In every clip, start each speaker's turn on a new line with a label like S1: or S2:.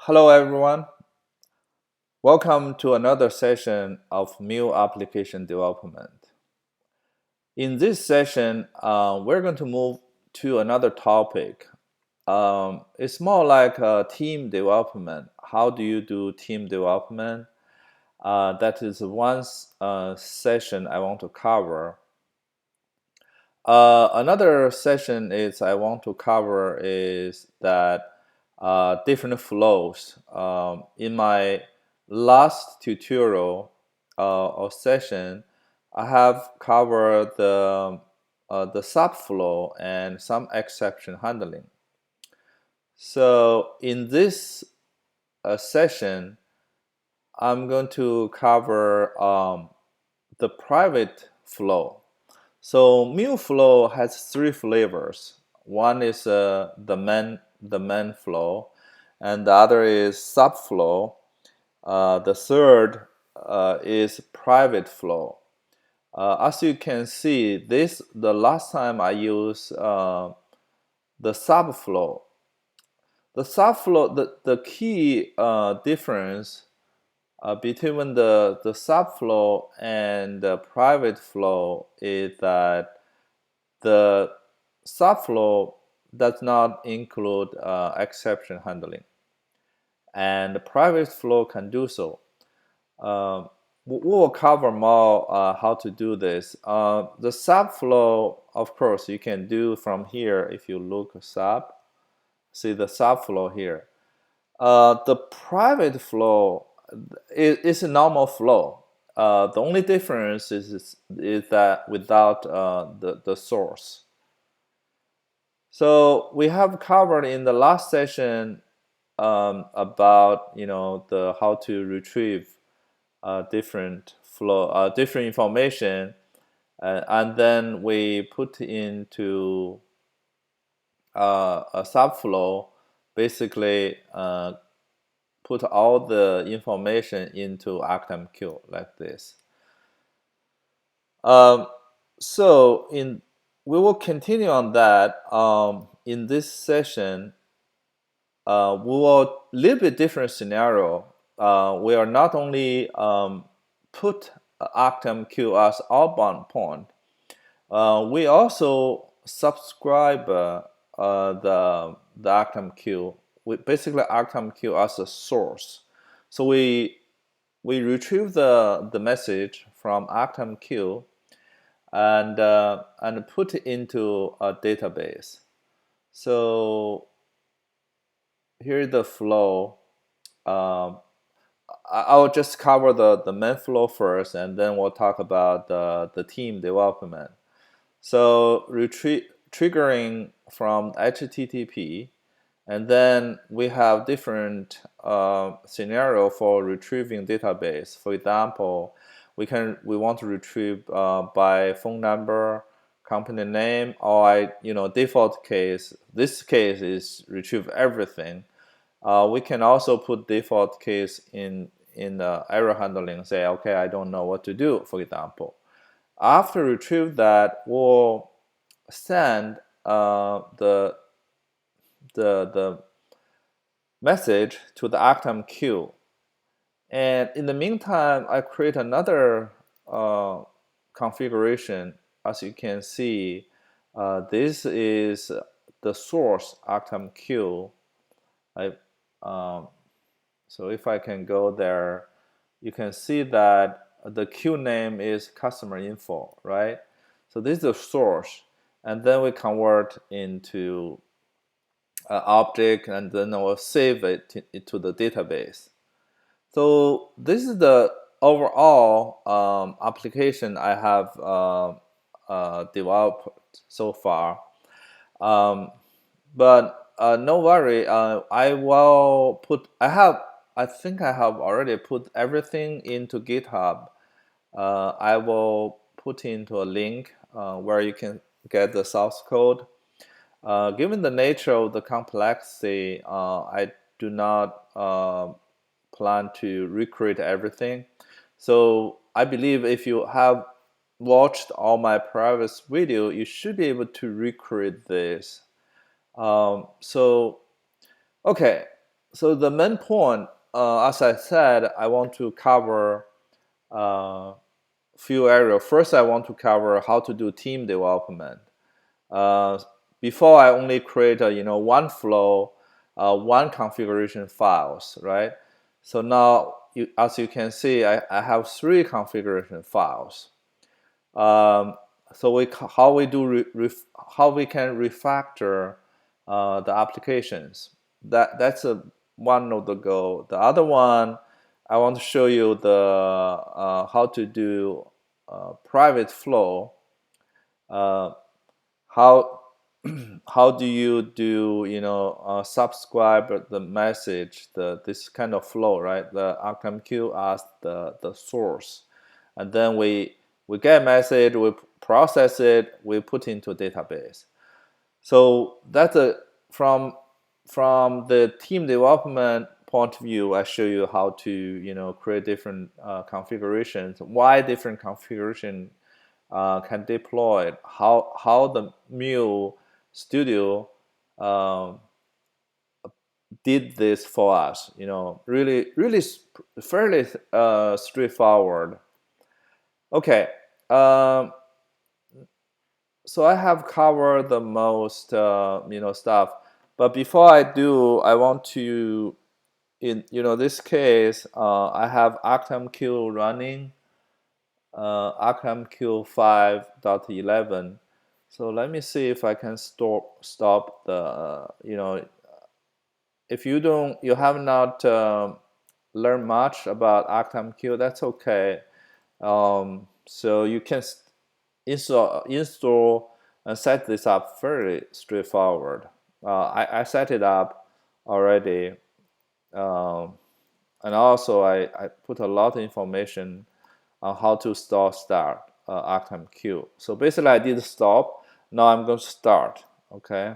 S1: Hello everyone. Welcome to another session of Mule application development. In this session, we're going to move to another topic. It's more like team development. How do you do team development? That is one session I want to cover. Another session I want to cover is that different flows. In my last tutorial or session, I have covered the subflow and some exception handling. So in this session, I'm going to cover the private flow. So Mule flow has three flavors. One is the main flow, and the other is subflow. The third is private flow. As you can see, the last time I used the subflow. The subflow, the key difference between the subflow and the private flow is that the subflow does not include exception handling, and the private flow can do so. We will cover more how to do this. The subflow, of course, you can do from here. If you look sub, see the subflow here. The private flow is a normal flow. The only difference is that without the source. So we have covered in the last session about the how to retrieve different flow, different information, and then we put into a subflow, basically put all the information into ActiveMQ like this. So we will continue on that. In this session, we will little bit different scenario. We are not only put ActiveMQ as outbound point. We also subscribe the ActiveMQ. We basically ActiveMQ as a source. So we retrieve the message from ActiveMQ and put it into a database. So here's the flow. I'll just cover the main flow first, and then we'll talk about the team development. So triggering from HTTP, and then we have different scenario for retrieving database. For example, we want to retrieve by phone number, company name, or default case. This case is retrieve everything. We can also put default case in error handling. Say, okay, I don't know what to do, for example. After retrieve that, we'll send the message to the ActiveMQ. And in the meantime, I create another configuration. As you can see, this is the source ActiveMQ. So if I can go there, you can see that the queue name is customer info, right? So this is the source, and then we convert into object, and then we'll save it to the database. So this is the overall application I have developed so far. But no worry, I think I have already put everything into GitHub. I will put into a link where you can get the source code. Given the nature of the complexity, I do not plan to recreate everything. So I believe if you have watched all my previous video, you should be able to recreate this. Okay, so the main point, as I said, I want to cover few areas. First, I want to cover how to do team development. Before, I only create one flow, one configuration files, right? So now, as you can see, I have 3 configuration files. So how we can refactor the applications. That's one of the goal. The other one, I want to show you the how to do private flow. How how do you do subscribe the message, this kind of flow, right? The ActiveMQ asks the source, and then we get a message, we process it, we put into a database. So that's from the team development point of view. I show you how to create different configurations, why different configuration can deploy, how the Mule Studio did this for us. Really fairly straightforward. Okay, so I have covered the most stuff, but before I do, I want to, in this case, I have ActiveMQ running, ActiveMQ 5.11. So let me see if I can stop the if you have not learned much about ActiveMQ, that's okay. So you can install and set this up very straightforward. I set it up already, and also I put a lot of information on how to start ActiveMQ. So basically, I did stop. Now I'm going to start. Okay.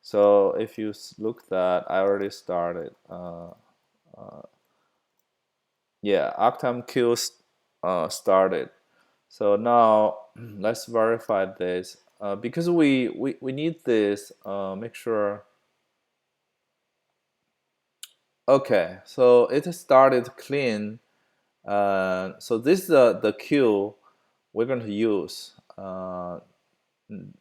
S1: So if you look that, I already started. Yeah, ActiveMQ started. So now let's verify this because we need this. Make sure. Okay, so it started clean. So this is the queue we're going to use.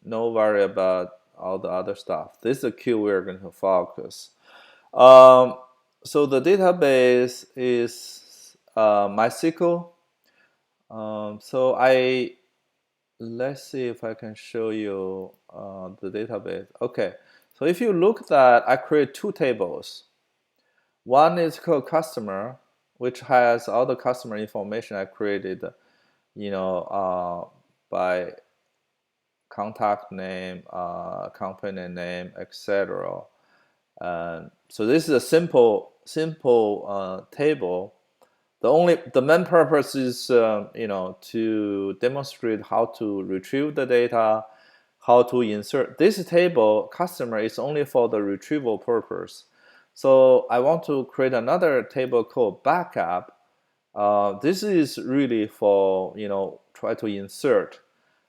S1: No worry about all the other stuff. This is the queue we're going to focus. So the database is MySQL. So let's see if I can show you the database. Okay, so if you look that, I create 2 tables. One is called customer, which has all the customer information I created, by contact name, company name, etc. So this is a simple table. The main purpose is to demonstrate how to retrieve the data, how to insert. This table customer is only for the retrieval purpose. So I want to create another table called backup. This is really for try to insert.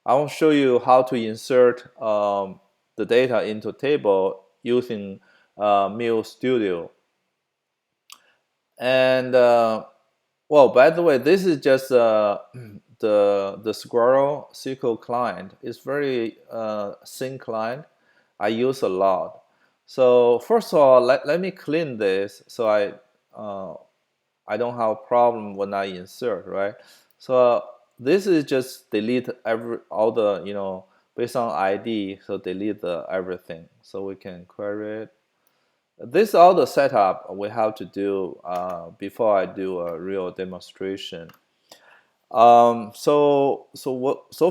S1: I will show you how to insert the data into table using Mule Studio. And well, by the way, this is just the Squirrel SQL client. It's very thin client. I use a lot. So first of all, let me clean this so I don't have a problem when I insert, right? So this is just delete all the based on ID. So delete everything. So we can query it. This is all the setup we have to do before I do a real demonstration. So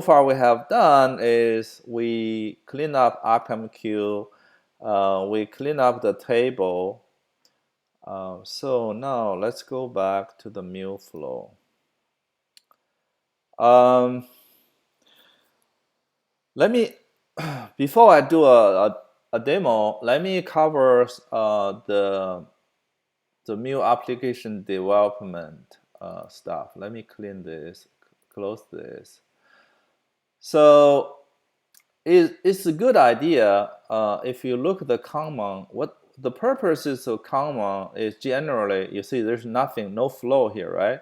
S1: far we have done is we clean up ActiveMQ, we clean up the table. So now let's go back to the Mule flow. Let me before I do a demo, let me cover the Mule application development stuff. Let me clean this, close this. So it's a good idea if you look at the common. the purposes of common is generally, you see there's nothing, no flow here, right?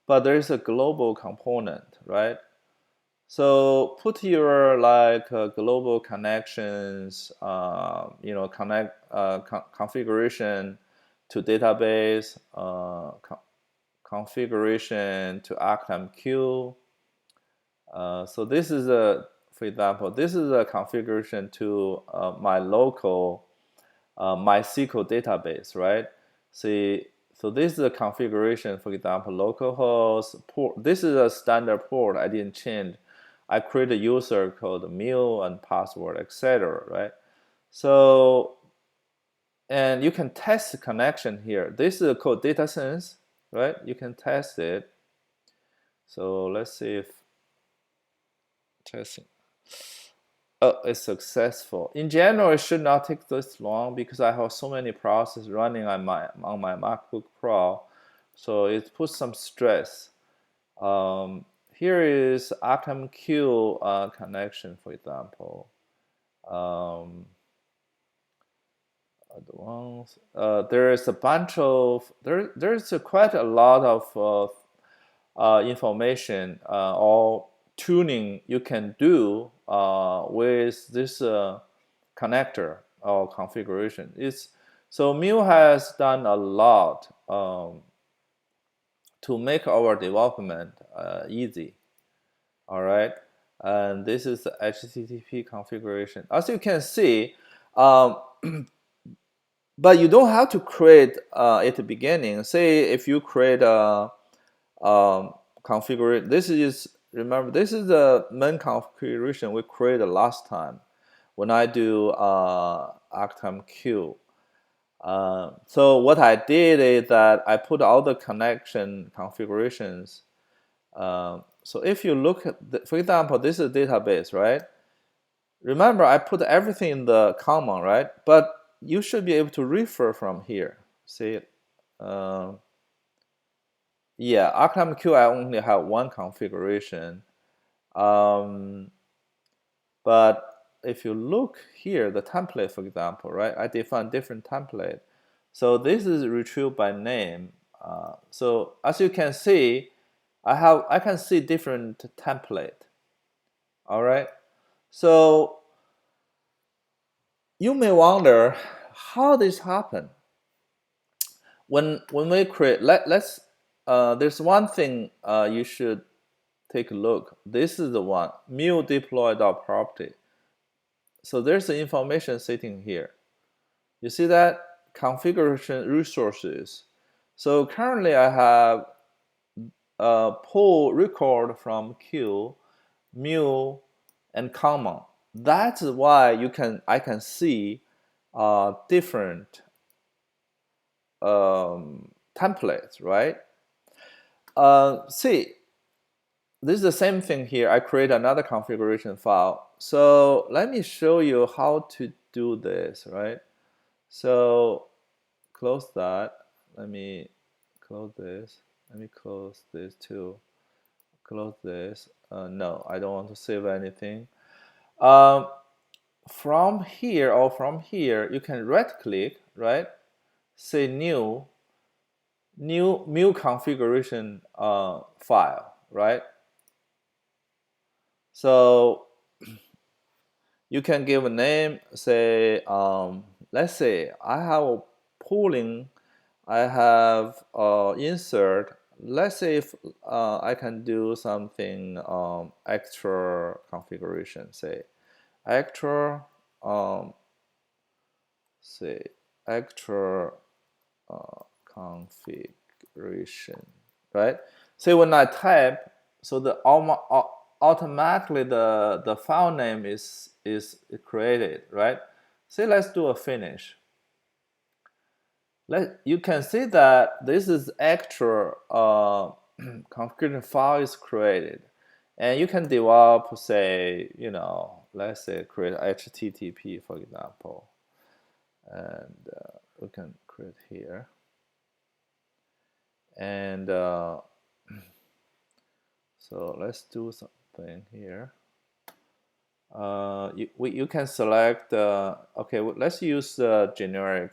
S1: But there's a global component, right? So put your like global connections, configuration to database, configuration to ActiveMQ. So this is for example, this is a configuration to my local MySQL database, right? See, so this is a configuration, for example, localhost port. This is a standard port. I didn't change. I create a user called Mule and password, etc. Right? So, and you can test the connection here. This is called data sense, right? You can test it. So let's see if testing. Oh, it's successful. In general, it should not take this long because I have so many processes running on my MacBook Pro, so it puts some stress. Here is ActiveMQ connection, for example. There is a bunch of there's quite a lot of information or tuning you can do with this connector or configuration. So Mule has done a lot to make our development easy. All right, and this is the HTTP configuration. As you can see, but you don't have to create at the beginning. Say if you create a configuration, this is, remember, this is the main configuration we created last time when I do ActiveMQ. So what I did is that I put all the connection configurations. So if you look at, for example, this is a database, right? Remember, I put everything in the common, right? But you should be able to refer from here. See, yeah, ActiveMQ, I only have one configuration. But if you look here, the template, for example, right? I define different template. So this is retrieved by name. So as you can see, I can see different template. All right. So you may wonder how this happened. When we create, let's there's one thing you should take a look. This is the one, Mule deploy.property. So there's the information sitting here. You see that? Configuration resources. So currently I have a pull record from Q, Mule, and common. That's why I can see different templates, right? See, this is the same thing here. I create another configuration file. So let me show you how to do this, right? So close that. Let me close this. Let me close this too. Close this. No, I don't want to save anything. From here, you can right click, right? Say new Mule configuration file, right? So you can give a name, say, let's say I have pooling, I have insert. Let's say if I can do something extra configuration, say extra, say extra configuration, right? So when I type, so the automatically the file name is created, right? Say let's do a finish. You can see that this is extra configuration file is created, and you can develop, say, let's say create HTTP, for example, and we can create here. And so let's do something here. you can select, okay, let's use the generic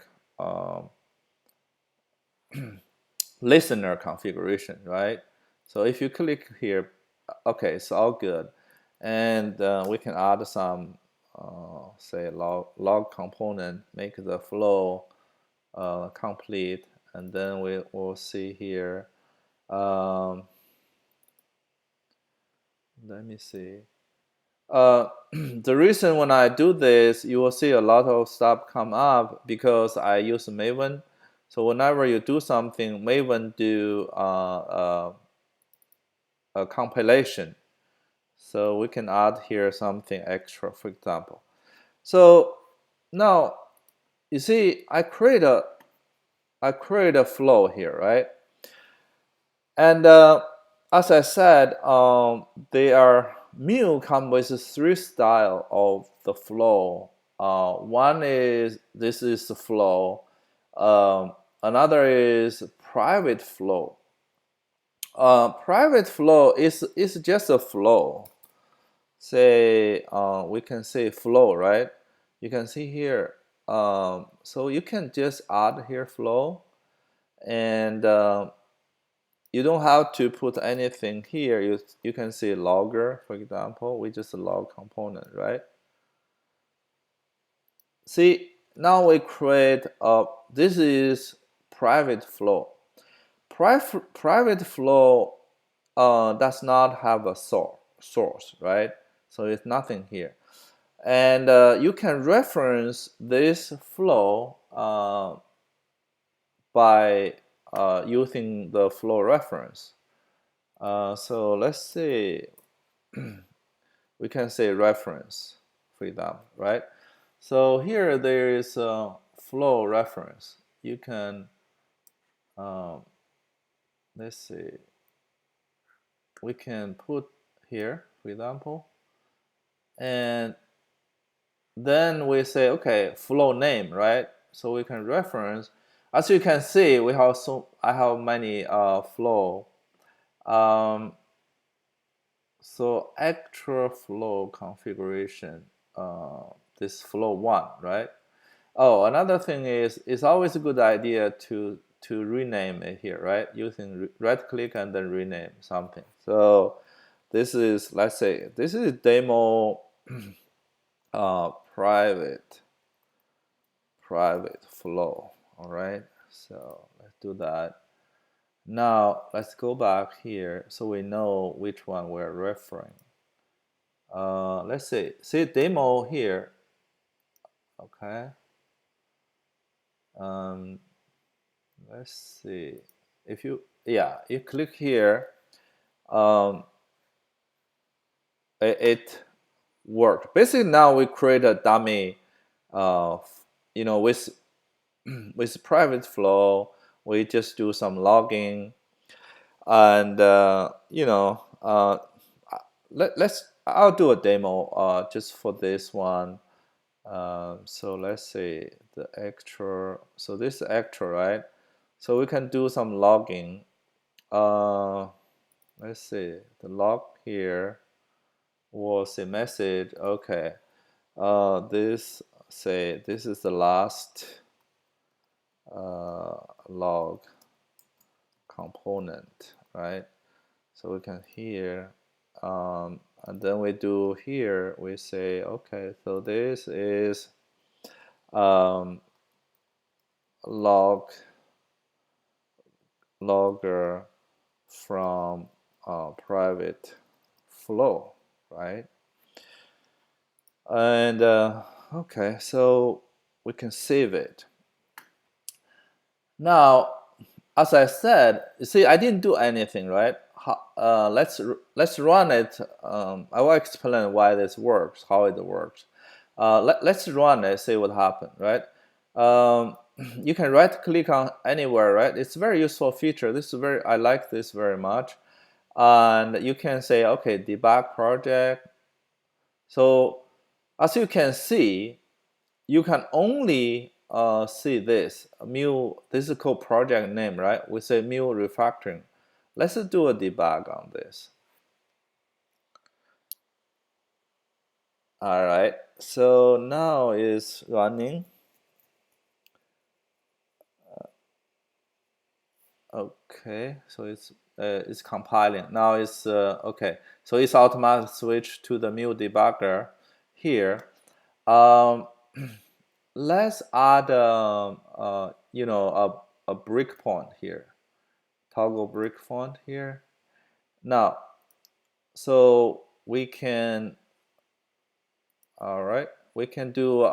S1: listener configuration, right? So if you click here, okay, it's all good. And we can add some, say, log component, make the flow complete. And then we'll see here. Let me see. The reason when I do this, you will see a lot of stuff come up because I use Maven. So whenever you do something, Maven do a compilation. So we can add here something extra, for example. So now you see, I create a flow here, right? And as I said, Mule come with 3 style of the flow. One is this is the flow. Another is private flow. Private flow is just a flow. Say we can say flow, right? You can see here. So you can just add here flow, and you don't have to put anything here. You can see logger, for example. We just log component, right? See, now we create this is private flow. Private flow does not have a source, right? So it's nothing here. And you can reference this flow by using the flow reference. So let's see, we can say reference, for example, right? So here there is a flow reference. You can, let's see, we can put here, for example, and then we say, okay, flow name, right? So we can reference. As you can see, I have many flow. So actual flow configuration, this flow 1, right? Oh, another thing is, it's always a good idea to rename it here, right? Using right click and then rename something. So this is, let's say, this is demo private flow. All right, so let's do that. Now let's go back here so we know which one we're referring. Let's see demo here. Okay. Let's see. If you click here, it worked. Basically, now we create a dummy, with private flow. We just do some logging, and I'll do a demo just for this one. So let's see the actual. So this is actual, right? So we can do some logging. Let's see the log here was a message. Okay, this is the last log component, right? So we can here, and then we do here. We say, okay, so this is logger from private flow, right? And okay, so we can save it. Now, as I said, you see, I didn't do anything, right? Let's run it. I will explain why this works, how it works. Let's run it, see what happened, right? You can right click on anywhere, right? It's a very useful feature. I like this very much. And you can say, okay, debug project. So as you can see, you can only see this Mule. This is called project name, right? We say Mule refactoring. Let's do a debug on this. All right, so now it's running. Okay, so it's compiling. Now it's okay. So it's automatic switch to the Mule debugger here. Um, let's add you know, a breakpoint here. Toggle breakpoint here. Now, so we can, all right, we can do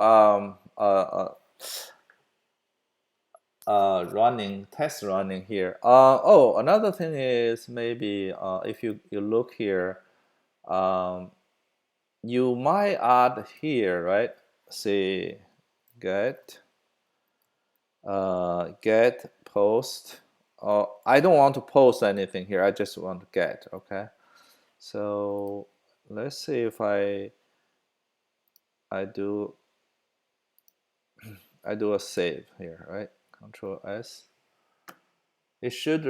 S1: running test running here. Oh, another thing is maybe if you look here, um, you might add here, right? Say get get post. I don't want to post anything here. I just want to get. Okay, so let's see if I do a save here, right? Control S. It should,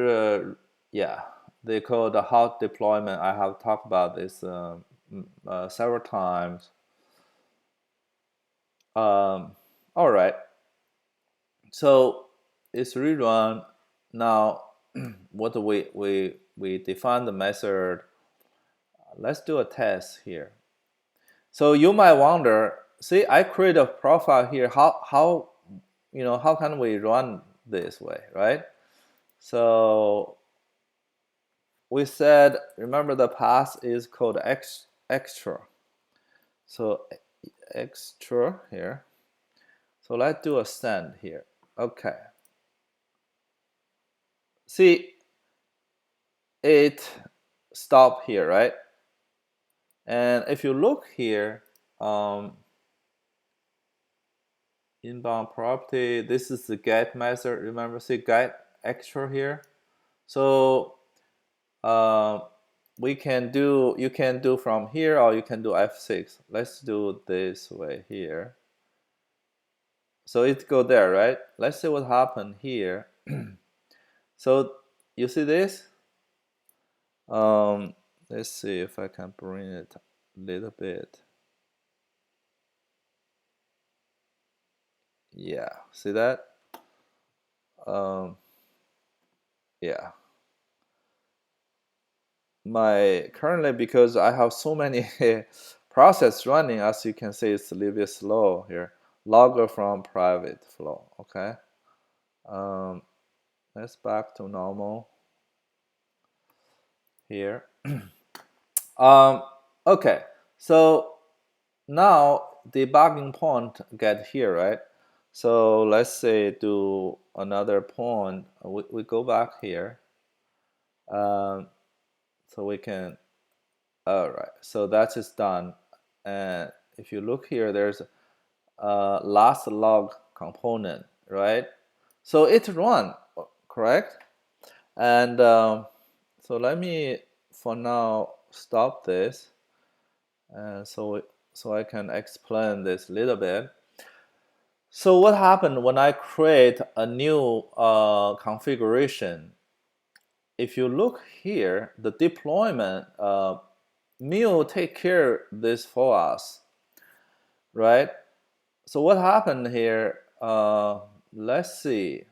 S1: yeah. They call the hot deployment. I have talked about this several times. All right. So it's rerun. Now, what do we define the method. Let's do a test here. So you might wonder, see, I create a profile here. How you know, how can we run this way, right? So we said, remember the path is called extra. So extra here. So let's do a send here. Okay. See, it stopped here, right? And if you look here, inbound property, this is the get method. Remember, see get extra here. So we can do, you can do from here or you can do F6. Let's do this way here. So it go there, right? Let's see what happened here. So you see this? Let's see if I can bring it a little bit. Yeah, see that? Yeah. My currently, because I have so many process running, as you can see, it's a little bit slow here. Logger from private flow. Okay. Let's back to normal here. Okay, so now debugging point get here, right? So let's say do another point. We go back here. So we can, all right, so that is done. And if you look here, there's a last log component, right? So it run, correct? And so let me, for now, stop this. And so I can explain this a little bit. So what happened when I create a new configuration? If you look here, the deployment, Mule take care this for us, right? So what happened here? Let's see.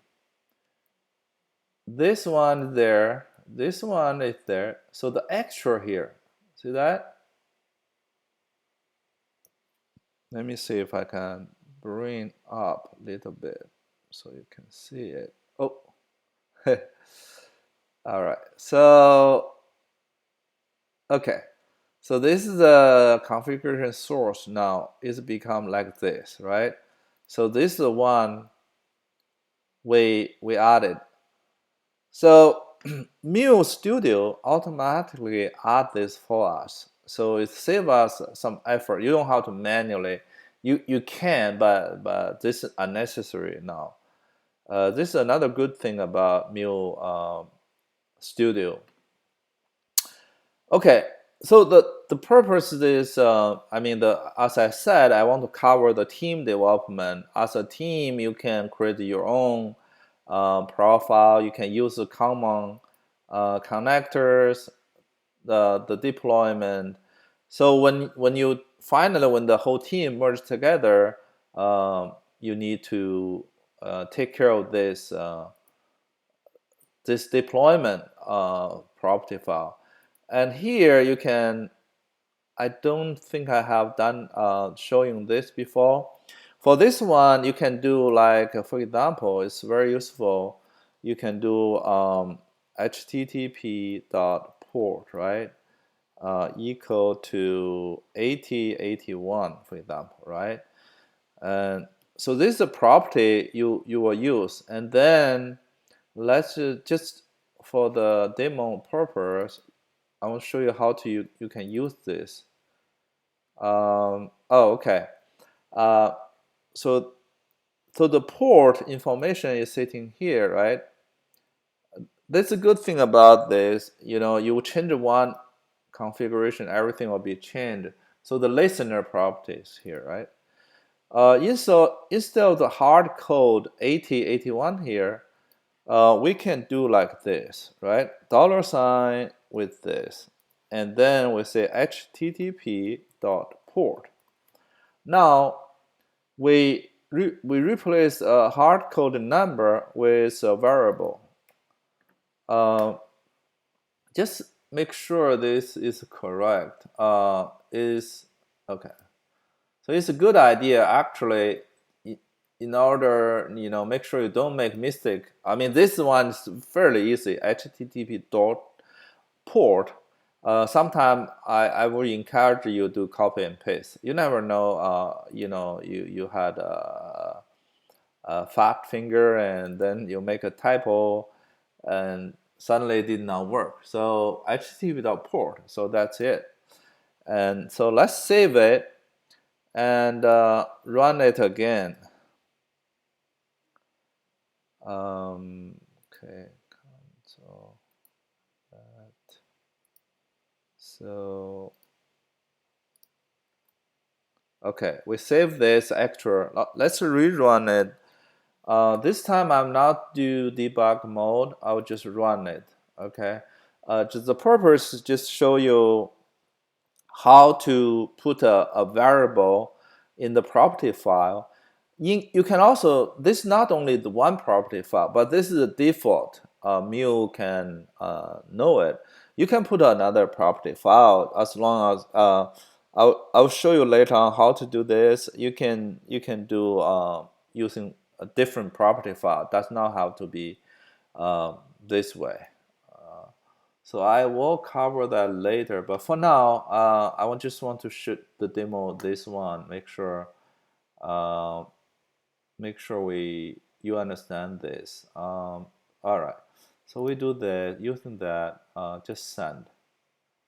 S1: This one is there. This one is there. So the extra here, see that? Let me see if I can bring up a little bit so you can see it. Oh, all right. So, okay. So this is the configuration source now. It's become like this, right? So this is the one we added. So Mule Studio automatically add this for us. So it saves us some effort. You don't have to manually. You can, but this is unnecessary now. This is another good thing about Mule Studio. Okay, so the purpose is, I mean, as I said, I want to cover the team development. As a team, you can create your own profile. You can use the common connectors, the deployment. So when you finally, when the whole team merges together, you need to take care of this this deployment property file. And here you can, I don't think I have done showing this before. For this one, you can do like, for example, it's very useful. You can do http.port, right? Equal to 8081, for example, right? And so this is a property you will use. And then let's just for the demo purpose, I will show you how to you can use this. Oh, okay. Uh, so the port information is sitting here, right? That's a good thing about this. You know, you change one configuration, everything will be changed. So the listener properties here, right? Instead of the hard code 8081 here, we can do like this, right? $sign with this, and then we say http.port. Now we replace a hard code number with a variable. Just make sure this is correct. Is okay. So it's a good idea actually. In order, you know, make sure you don't make mistake. I mean, this one is fairly easy. http.port. Sometimes I will encourage you to copy and paste. You never know. You know, you had a fat finger and then you make a typo, and suddenly it did not work. So http.port. So that's it. And so let's save it and run it again. Okay, console that. So okay, we save this extra. Let's rerun it. This time I'm not do debug mode. I'll just run it. Okay. Just the purpose is just show you how to put a variable in the property file. You can also, this is not only the one property file, but this is the default. Mule can know it. You can put another property file as long as I'll show you later on how to do this. You can do using a different property file. It does not have to be this way. So I will cover that later, but for now, I just want to shoot the demo this one. Make sure you understand this. All right, so we do that using that. Just send.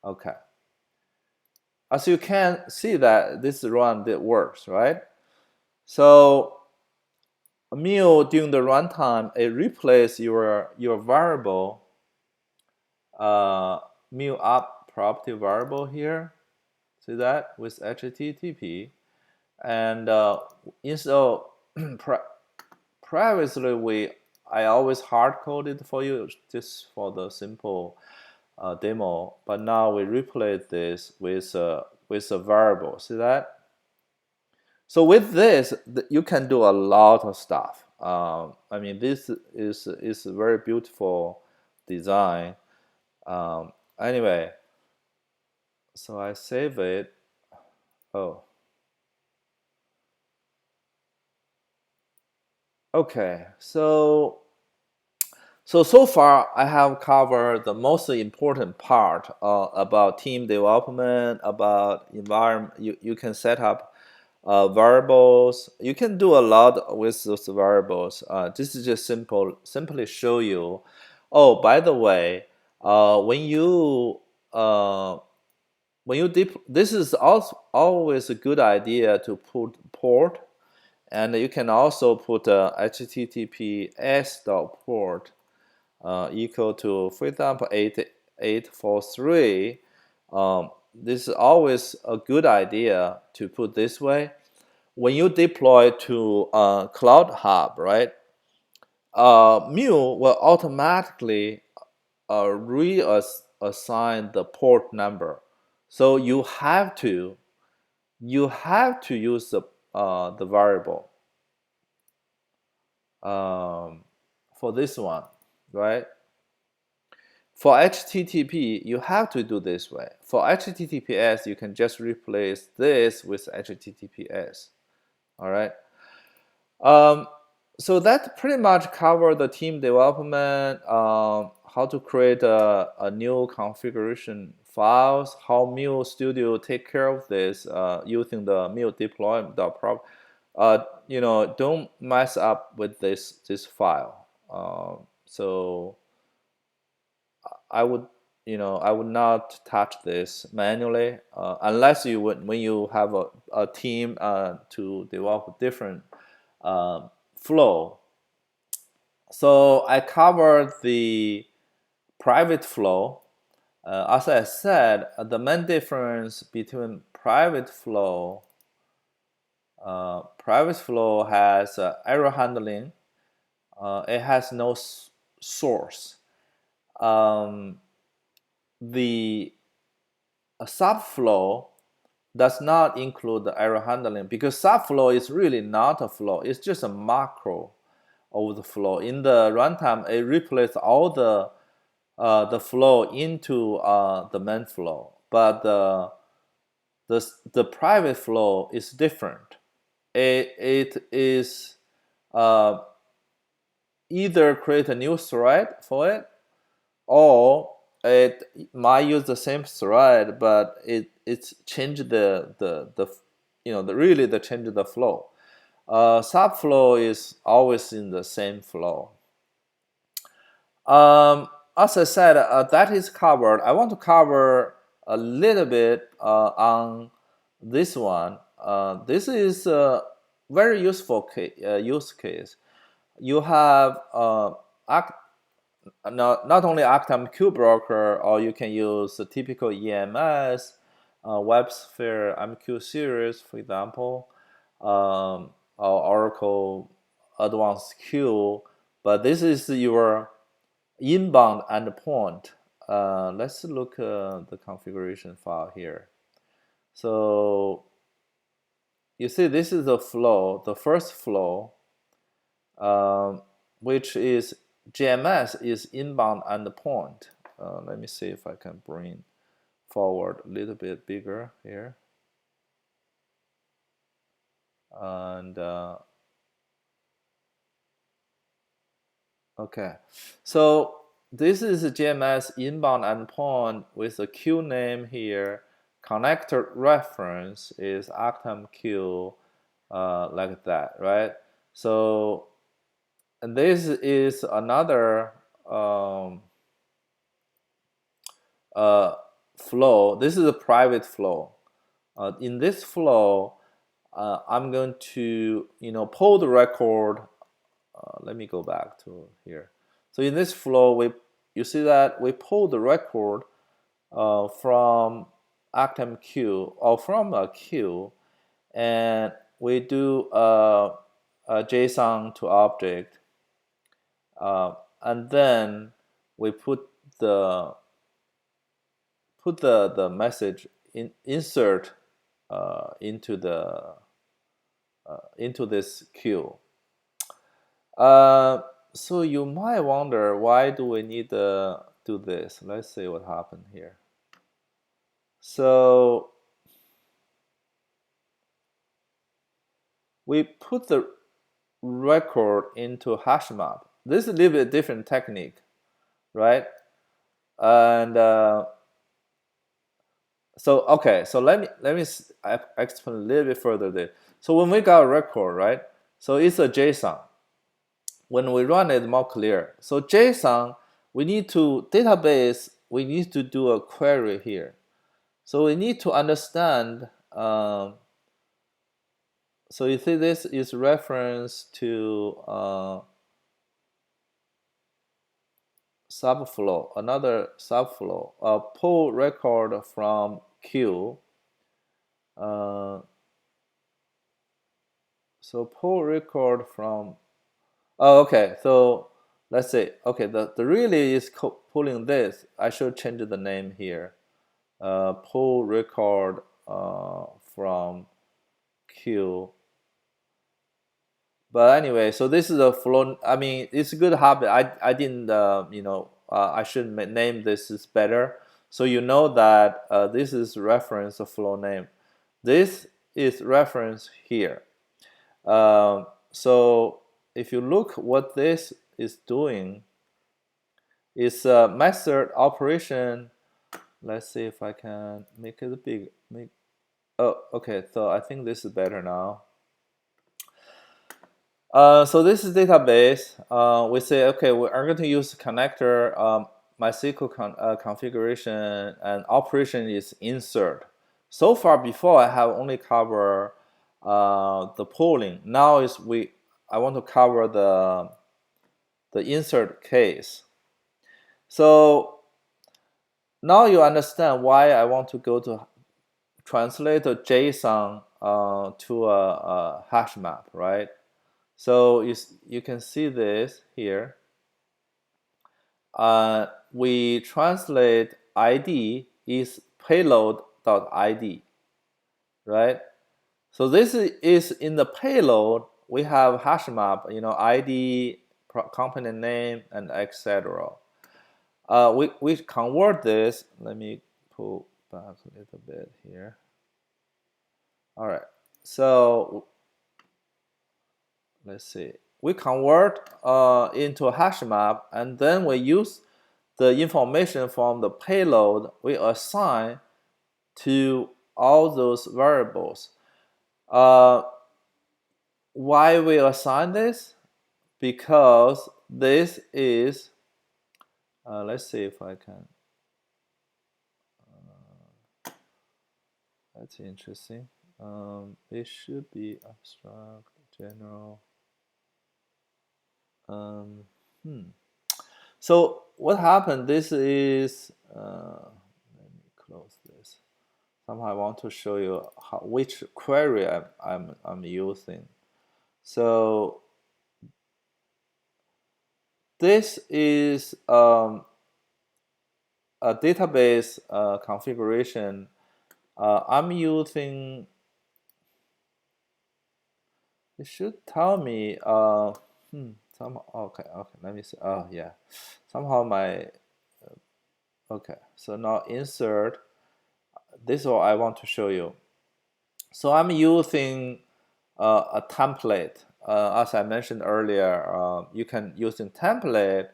S1: Okay. As you can see that this run did works, right? So Mule during the runtime, it replaces your variable Mule up property variable here. See that with HTTP, and instead previously I always hard coded for you just for the simple demo, but now we replace this with a variable. See that? So with this, you can do a lot of stuff. I mean, this is a very beautiful design. Anyway, so I save it. Oh, okay. So far I have covered the most important part about team development, about environment. You can set up variables. You can do a lot with those variables. This is just simply show you. Oh, by the way, when you this is also always a good idea to put port, and you can also put https.port equal to, for example, 8843. This is always a good idea to put this way. When you deploy to Cloud Hub, right? Mule will automatically reassign the port number So you have to use the variable for this one, right? For HTTP, you have to do this way. For HTTPS, you can just replace this with HTTPS. All right. So that pretty much covered the team development, how to create a new configuration files, how Mule Studio take care of this using the Mule deployment. Don't mess up with this file. So I would not touch this manually unless when you have a team to develop different flow. So I covered the private flow. As I said, the main difference between private flow has error handling. It has no source. The subflow does not include the error handling because subflow is really not a flow. It's just a macro of the flow. In the runtime, it replaces all the flow into the main flow. But the private flow is different. It is either create a new thread for it, or it might use the same thread, but it's changed change the flow. Subflow is always in the same flow. As I said, that is covered. I want to cover a little bit on this one. This is a very useful use case. You have not only ActiveMQ broker, or you can use the typical EMS, WebSphere MQ series, for example, or Oracle Advanced Q. But this is your inbound endpoint. Let's look at the configuration file here. So you see, this is the flow, the first flow, which is JMS is inbound endpoint. Let me see if I can bring forward a little bit bigger here. And okay, so this is a JMS inbound endpoint with a queue name here. Connector reference is ActiveMQ, like that, right? So, and this is another flow. This is a private flow. In this flow, I'm going to pull the record. Let me go back to here. So in this flow, you see that we pull the record from ActiveMQ or from a queue, and we do a JSON to object, and then we put the message insert into this queue. So you might wonder, why do we need to do this? Let's see what happened here. So we put the record into hash map. This is a little bit different technique, right? And so let me explain a little bit further there. So when we got a record, right? So it's a JSON. When we run it, more clear. So JSON, we need to do a query here. So we need to understand. So you see, this is reference to subflow, another subflow, pull record from queue. So pull record from. Oh, okay. So let's say, okay, the really is pulling this. I should change the name here. pull record from queue. But anyway, so this is a flow. I mean, it's a good habit. I didn't I should name this is better. So you know that this is reference flow name. This is reference here. So if you look what this is doing, it's a method operation. Let's see if I can make it big. Oh, okay. So I think this is better now. So this is database. We say, okay, we are going to use connector. MySQL configuration and operation is insert. So far, before I have only covered the polling. Now I want to cover the insert case. So now you understand why I want to go to translate a JSON to a hash map, right? So you can see this here. We translate ID is payload.id, right? So this is in the payload. We have hash map, ID, component name, and etc. We convert this. Let me pull back a little bit here. All right. So let's see. We convert into a hash map, and then we use the information from the payload we assign to all those variables. Why we assign this? Because this is, let's see if I can. That's interesting. It should be abstract, general. So what happened? This is. Let me close this. Somehow I want to show you which query I'm using. So this is a database configuration. I'm using. It should tell me. Somehow. Okay. Let me see. Oh yeah. Somehow my. Okay. So now insert. This is what I want to show you. So I'm using a template. As I mentioned earlier, you can use a template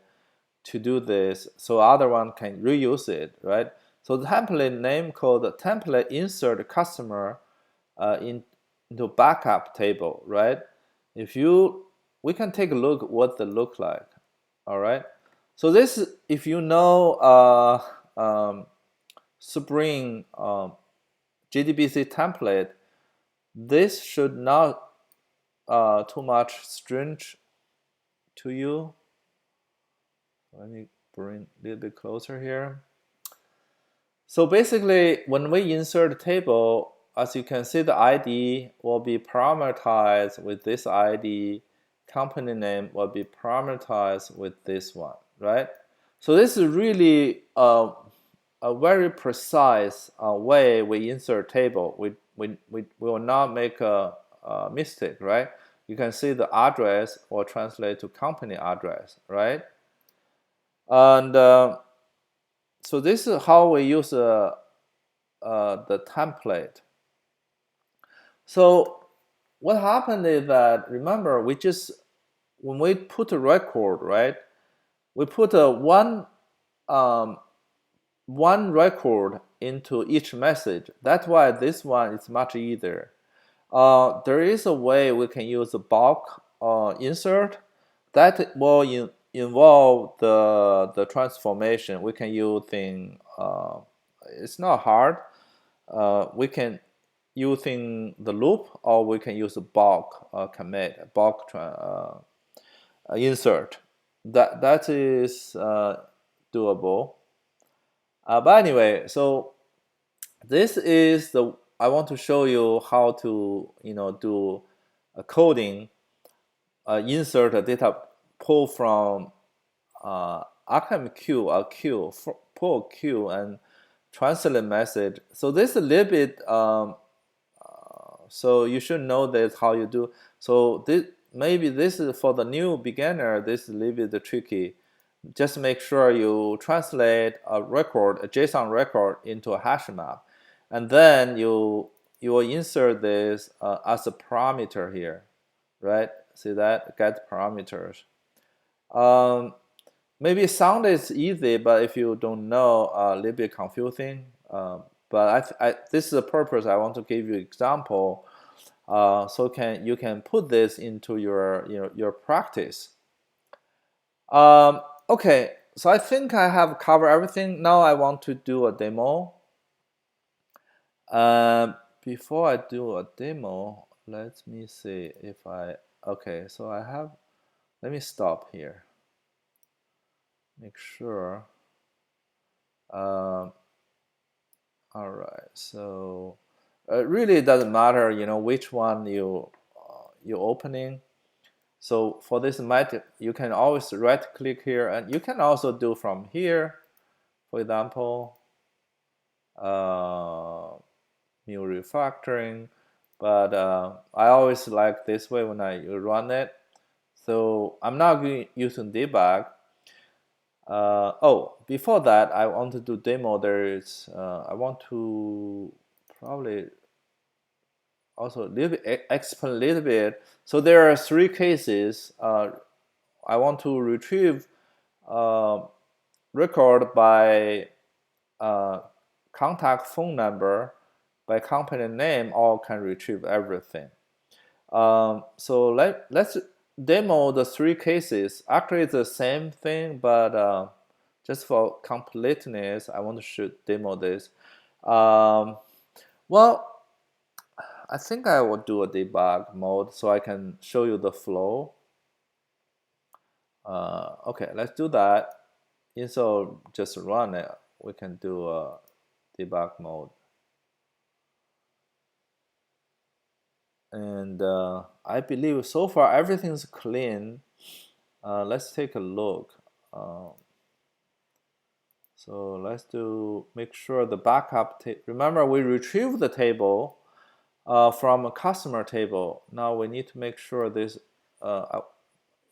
S1: to do this, so other one can reuse it, right? So the template name called template insert customer into backup table, right? We can take a look what they look like, all right? So this, if you know Spring JDBCTemplate, this should not too much strange to you. Let me bring a little bit closer here. So basically, when we insert a table, as you can see, the ID will be parameterized with this ID. Company name will be parameterized with this one, right? So this is really a very precise way we insert table. We will not make a mistake, right? You can see the address will translate to company address, right? And so this is how we use the template. So what happened is that, remember, when we put a record, right, we put one record into each message. That's why this one is much easier. There is a way we can use a bulk insert that will involve the transformation. We can use it's not hard. We can using the loop, or we can use a bulk commit, bulk insert. That is doable. But anyway, so this is I want to show you how to do a coding, insert a data, pull from ActiveMQ, pull a queue, and translate message. So this is a little bit, so you should know this how you do. So maybe this is for the new beginner, this is a little bit tricky. Just make sure you translate a JSON record into a hash map. And then you will insert this as a parameter here, right? See that? Get parameters. Maybe sound is easy, but if you don't know, a little bit confusing. But this is the purpose. I want to give you example, so you can put this into your practice. Okay, so I think I have covered everything. Now I want to do a demo. Before I do a demo, let me see if okay, so I have, let me stop here. Make sure. All right, so it really doesn't matter, which one you opening. So for this method, you can always right click here, and you can also do from here. For example, Mule refactoring, but I always like this way when I run it. So I'm not using debug. Before that, I want to do demo. I want to probably also explain a little bit. So there are 3 cases. I want to retrieve record by contact phone number, by company name, or can retrieve everything. So let's demo the 3 cases. Actually, it's the same thing, but just for completeness, I want to demo this. Well, I think I will do a debug mode so I can show you the flow. Okay, let's do that. Instead of just run it, we can do a debug mode. And I believe so far everything's clean. Let's take a look. So let's make sure the backup remember, we retrieved the table from a customer table. Now we need to make sure this,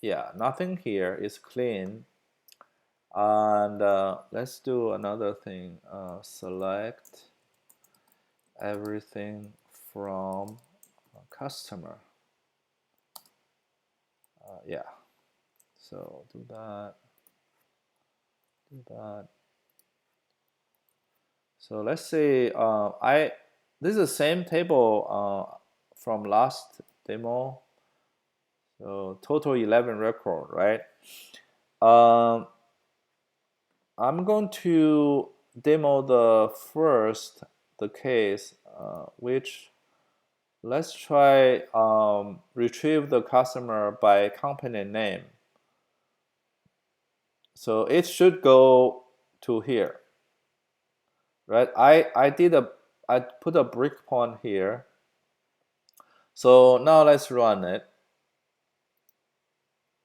S1: yeah, nothing here is clean. And let's do another thing. Select everything from customer. Yeah. So do that. So let's say this is the same table from last demo. So total 11 record, right? I'm going to demo the case, which let's try retrieve the customer by company name. So it should go to here, right? I put a breakpoint here. So now let's run it,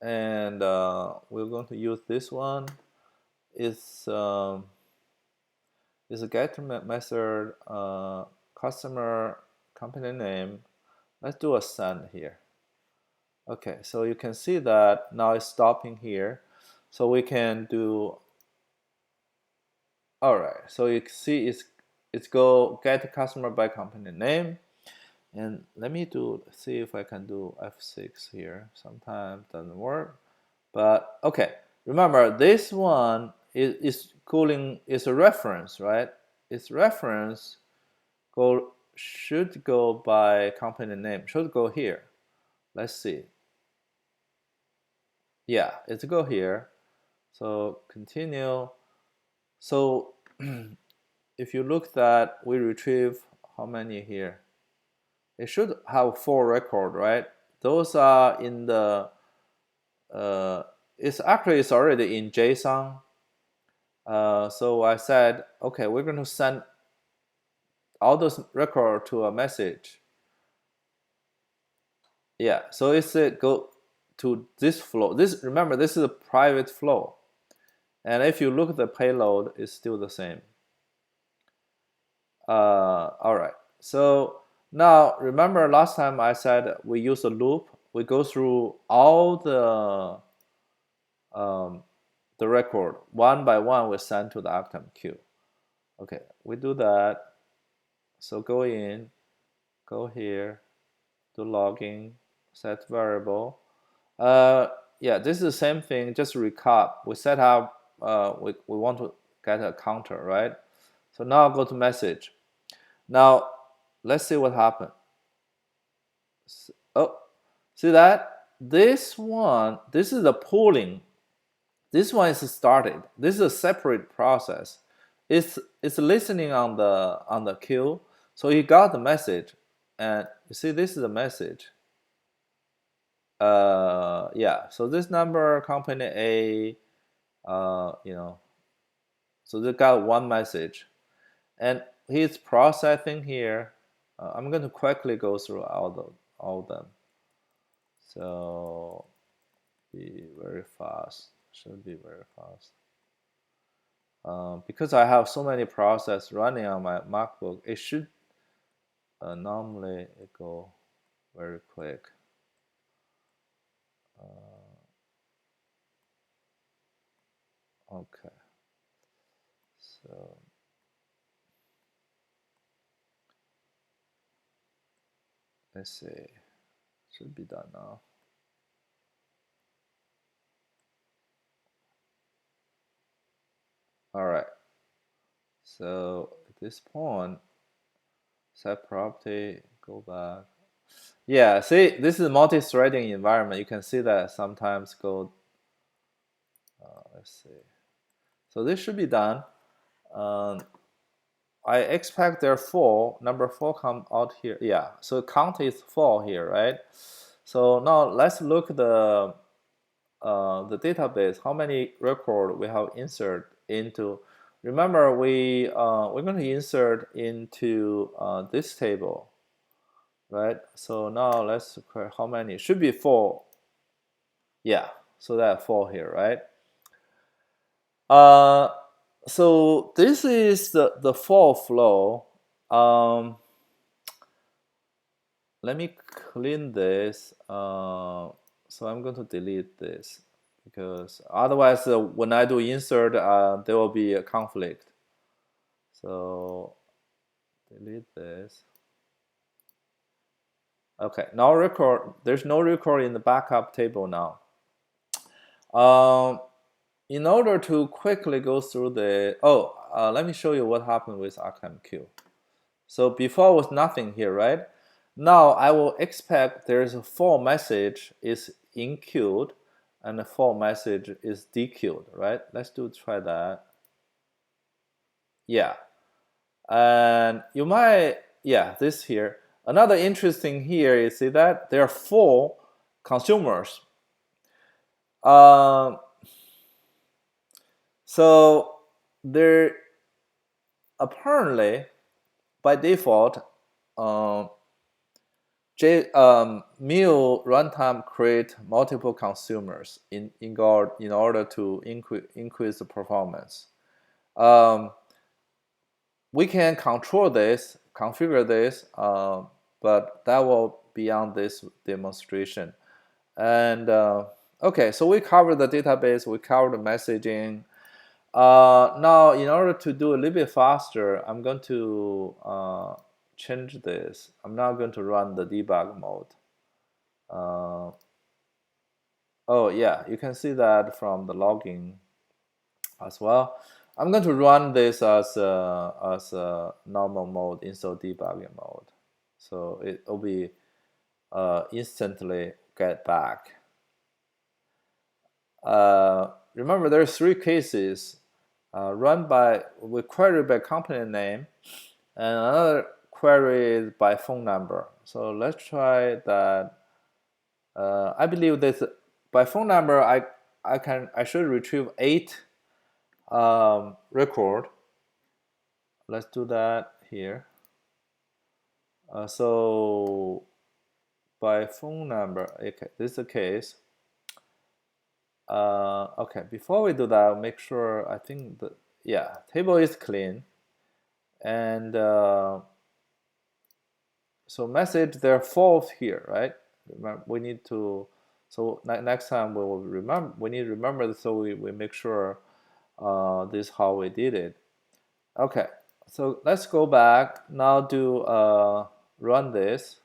S1: and we're going to use this one. It's a get method, customer company name. Let's do a send here. Okay, so you can see that now it's stopping here. So we can do, all right, so you can see it's go get customer by company name. And let me see if I can do F6 here. Sometimes doesn't work, but okay. Remember, this one is a reference, right? Its reference should go by company name, should go here. Let's see. Yeah, it's go here. So continue. So if you look that we retrieve how many here? It should have 4 record, right? Those are in the it's already in JSON. So I said, okay, we're going to send all those record to a message. Yeah, so it's go to this flow. Remember, this is a private flow, and if you look at the payload, it's still the same. All right. So now remember last time I said we use a loop. We go through all the record one by one. We send to the ActiveMQ. Okay, we do that. So go in, go here, do logging, set variable. Yeah, this is the same thing. Just recap. We set up. We want to get a counter, right? So now go to message. Now let's see what happened. Oh, see that? This one, this is the pooling. This one is started. This is a separate process. It's listening on the queue. So you got the message, and you see this is the message. Yeah. So this number company A, so they got one message, and he's processing here. I'm going to quickly go through all of them. So be very fast. Should be very fast. Because I have so many processes running on my MacBook, it should normally it go very quick. Okay. So let's see. Should be done now. All right. So at this point, set property, go back. Yeah, see, this is multi-threading environment. You can see that sometimes go. Let's see. So this should be done. I expect there 4. Number 4 come out here. Yeah, so count is 4 here, right? So now let's look the database. How many record we have insert into? Remember, we're going to insert into this table, right? So now let's create how many. It should be 4. Yeah, so that 4 here, right? So this is the for flow. Let me clean this. So I'm going to delete this because otherwise, when I do insert, there will be a conflict. So delete this. Okay, now record. There's no record in the backup table now. In order to quickly go through the let me show you what happened with ActiveMQ. So before was nothing here, right? Now I will expect there's a for message is in-queued and a for message is de-queued, right? Let's try that. Yeah. And you might, yeah, this here. Another interesting here is see that there are 4 consumers. So there apparently by default, Mule runtime create multiple consumers in order to increase the performance. We can control this, configure this, but that will be on this demonstration. And okay, so we covered the database, we covered the messaging. Now, in order to do a little bit faster, I'm going to change this. I'm not going to run the debug mode. Oh yeah, you can see that from the logging as well. I'm going to run this as a normal mode instead of debugging mode. So it will be instantly get back. Remember, there are 3 cases run by, we query by company name, and another query is by phone number. So let's try that. I believe this by phone number. I should retrieve 8 record. Let's do that here. So by phone number, okay, this is the case. Okay, before we do that, make sure, I think table is clean, and so message they're false here, right? Remember, we need to, so next time we will remember, we need to remember, so we make sure this is how we did it. Okay, so let's go back now, do run this.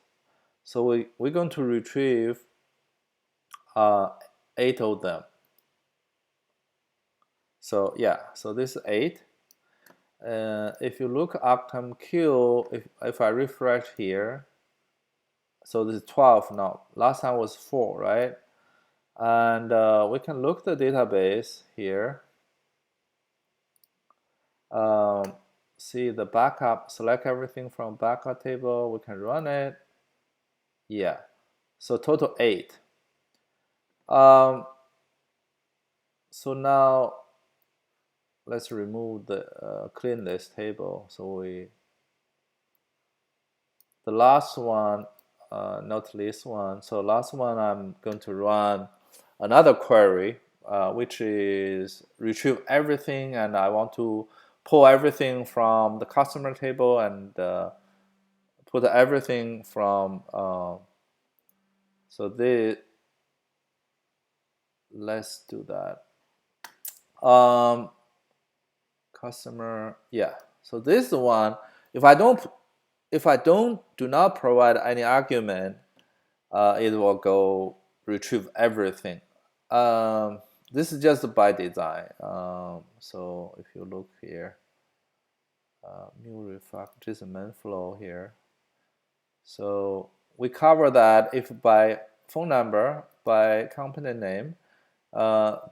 S1: So we're going to retrieve 8 of them. So yeah, so this is 8. If you look ActiveMQ, if I refresh here, so this is 12 now. Last time was 4, right? And we can look the database here. See the backup, select everything from backup table. We can run it. Yeah, so total 8. So now let's remove the clean this table. So the last one, not this one. So last one, I'm going to run another query, which is retrieve everything, and I want to pull everything from the customer table and put everything from. So let's do that. Customer, yeah. So this one, if I do not provide any argument, it will go retrieve everything. This is just by design. So if you look here, Mule refactor is a main flow here. So we cover that if by phone number, by company name.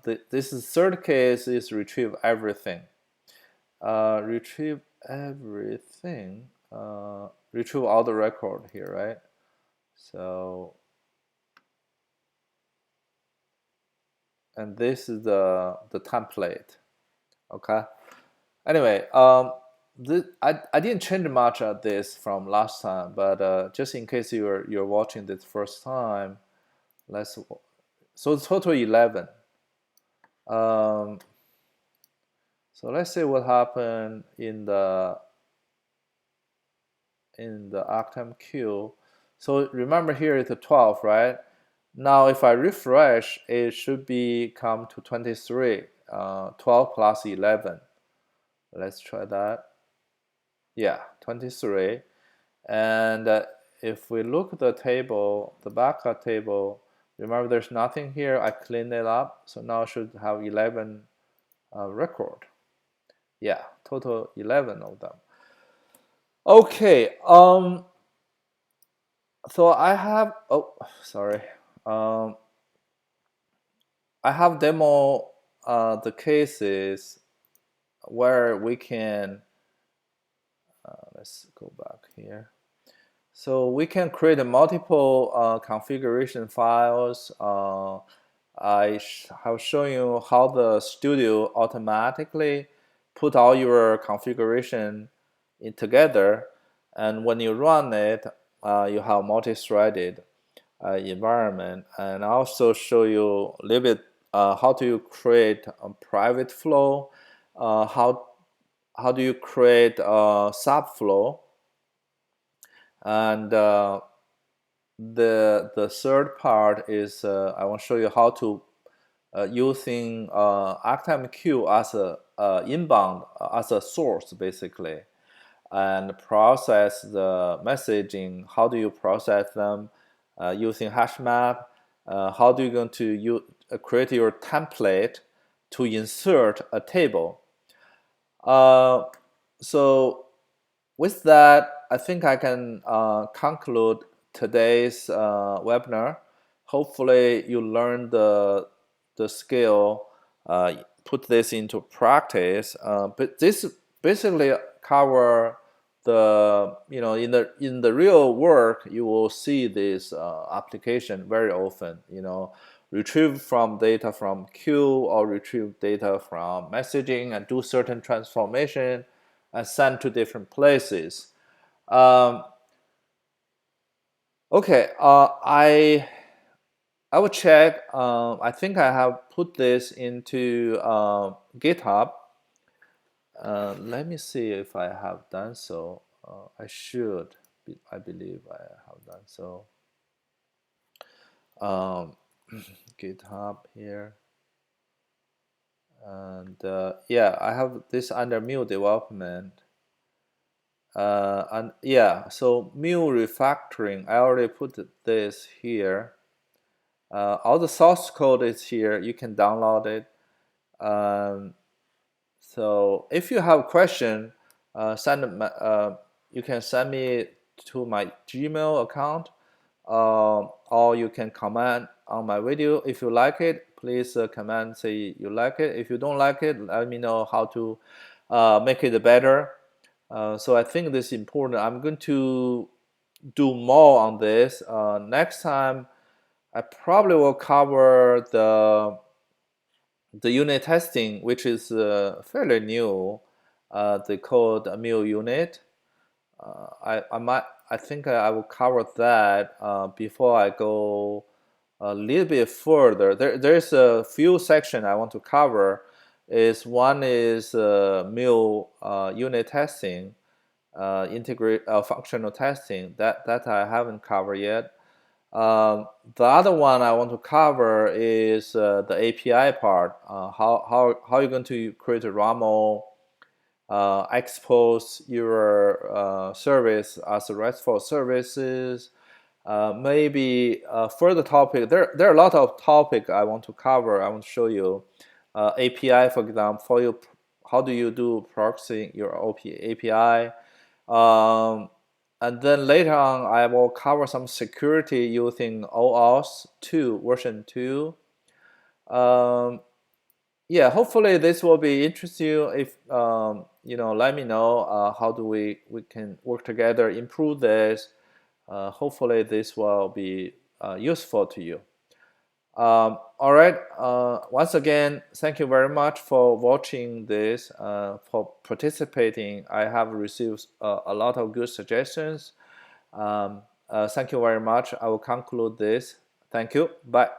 S1: This is third case is retrieve everything. Retrieve everything. Retrieve all the record here, right? So, and this is the template. Okay. Anyway, I didn't change much of this from last time, but just in case you're watching this first time, so it's total 11. So let's see what happened in the ActiveMQ. So remember here it's a 12, right? Now if I refresh, it should come to 23. 12 plus 11. Let's try that. Yeah, 23. And if we look at the table, the backup table, remember there's nothing here. I cleaned it up, so now I should have 11 record. Yeah, total 11 of them. Okay. So I have. Oh, sorry. I have demo the cases where we can. Let's go back here. So we can create multiple configuration files. I have shown you how the studio automatically put all your configuration together, and when you run it, you have multi-threaded environment. And I also show you a little bit how do you create a private flow, how do you create a subflow, and the third part is I want to show you how to using ActiveMQ as a inbound, as a source basically, and process the messaging. How do you process them using hash map? How do you going to create your template to insert a table? So with that, I think I can conclude today's webinar. Hopefully you learned the skill, put this into practice. But this basically cover the, in the real work, you will see this application very often. Retrieve from data from queue or retrieve data from messaging and do certain transformation and send to different places. Okay, I will check. I think I have put this into GitHub, Let me see if I have done so. I should. I believe I have done so. GitHub here. And yeah, I have this under Mule development. And yeah, so Mule refactoring, I already put this here. All the source code is here. You can download it. So if you have a question, you can send me to my Gmail account, or you can comment on my video. If you like it, please comment, say you like it. If you don't like it, let me know how to make it better. So I think this is important. I'm going to do more on this. Next time, I probably will cover the unit testing, which is fairly new. They called a Mule unit. I think I will cover that before I go a little bit further. There's a few sections I want to cover. One is Mule unit testing, integrate functional testing that I haven't covered yet. The other one I want to cover is the API part. How you're going to create a RAML, expose your service as a RESTful services. Maybe further topic. There are a lot of topics I want to cover. I want to show you API, for example, for you. How do you do proxying your API? And then later on, I will cover some security using OAuth 2, version 2. Yeah, hopefully this will be interesting. If let me know how do we can work together, improve this. Hopefully this will be useful to you. All right. Once again, thank you very much for watching this, for participating. I have received a lot of good suggestions. Thank you very much. I will conclude this. Thank you. Bye.